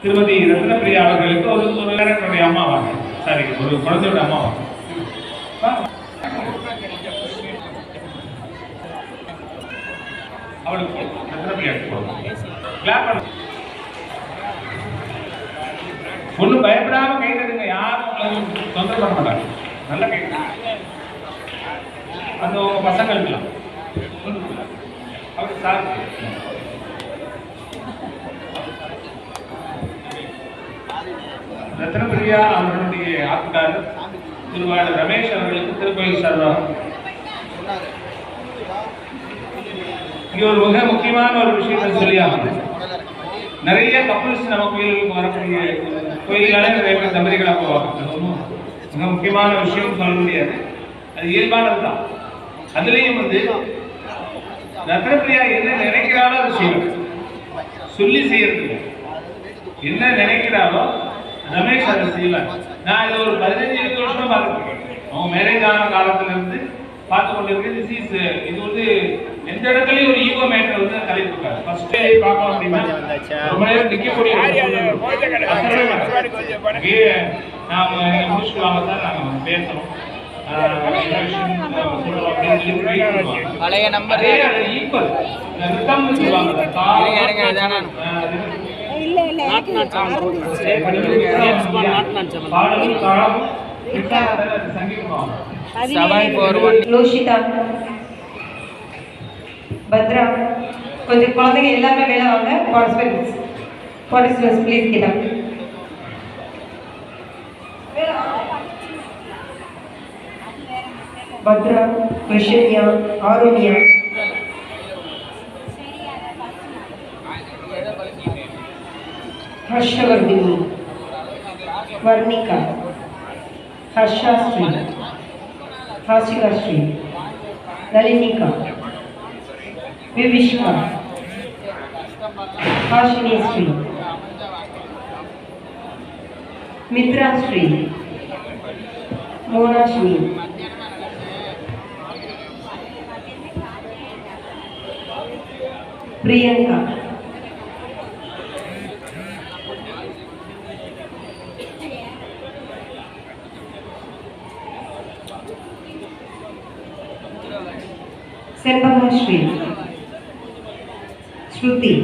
திருமதி ரத்னபிரியா அவர்களுக்கு ஒரு கேரக்டருடைய அம்மாவாங்க, சாரி ஒரு குழந்தையோட அம்மாவாங்க. அவளுக்கு ரத்னபிரியா ஒன்றும் பயப்படாம கைதுங்க, யாரும் தொந்தரவு பண்ண மாட்டாங்க. நல்ல கைது அந்த உங்க பசங்களுக்குலாம் அவர் சார் ரத்னபிரியா அவர்களுடைய ஆட்கார் திருவாளர் ரமேஷ் அவர்களுக்கு திருக்கோயில் சார்பாக இங்கே ஒரு மிக முக்கியமான ஒரு விஷயத்தை சொல்லியாகும். நிறைய கப்புள்ஸ் நம்ம கோயிலுக்கு வரக்கூடிய கோயில்களே நிறைய பேர் தம்பதிகளாக போவாங்க. மிக முக்கியமான விஷயம் சொல்ல முடியாது, அது இயல்பானது தான். அதுலேயும் ரத்னபிரியா என்ன நினைக்கிறாளோ அது செய்யணும், சொல்லி செய்யறதுக்கு என்ன நினைக்கிறாளோ ரமேஷ் அதை செய்வார். நான் இதை ஒரு 15-20 வருஷமா பார்த்துருக்கேன். அவங்க மேரேஜ் ஆன காலத்துல இருந்து பார்த்து கொண்டிருக்கேன். இது எந்த இடத்துலயும் ஒரு ஈகோ மேட்டர் தலைப்புக்காரு. ஃபர்ஸ்ட் பார்க்கணும் அப்படின்னா ரொம்ப நேரம் நிற்கக்கூடிய நாம முடிச்சுட்டு வாங்க சார், நாங்கள் பேசணும் பழைய நம்பர் ஈக்குவல் லோஷிதா, பத்ரா, கொஞ்சம் குழந்தைங்க எல்லாமே மேலே வாங்க. பார்ட்டிசிபென்ட்ஸ் ப்ளீஸ் கிட்ட பத்ரா, கிருஷ்ணியா, ஆரோனியா, ஹர்ஷவர்தினி, வர்ணிகா, ஹர்ஷாஸ்ரீ, ஹாசிகாஸ்ரீ, நளினிகா, விவிஷ்கா, ஹாஷினிஸ்ரீ, மித்ராஸ்ரீ, மோனாஸ்ரீ, பிரியங்கா, செம்பகஸ்ரீ, ஸ்ருதி,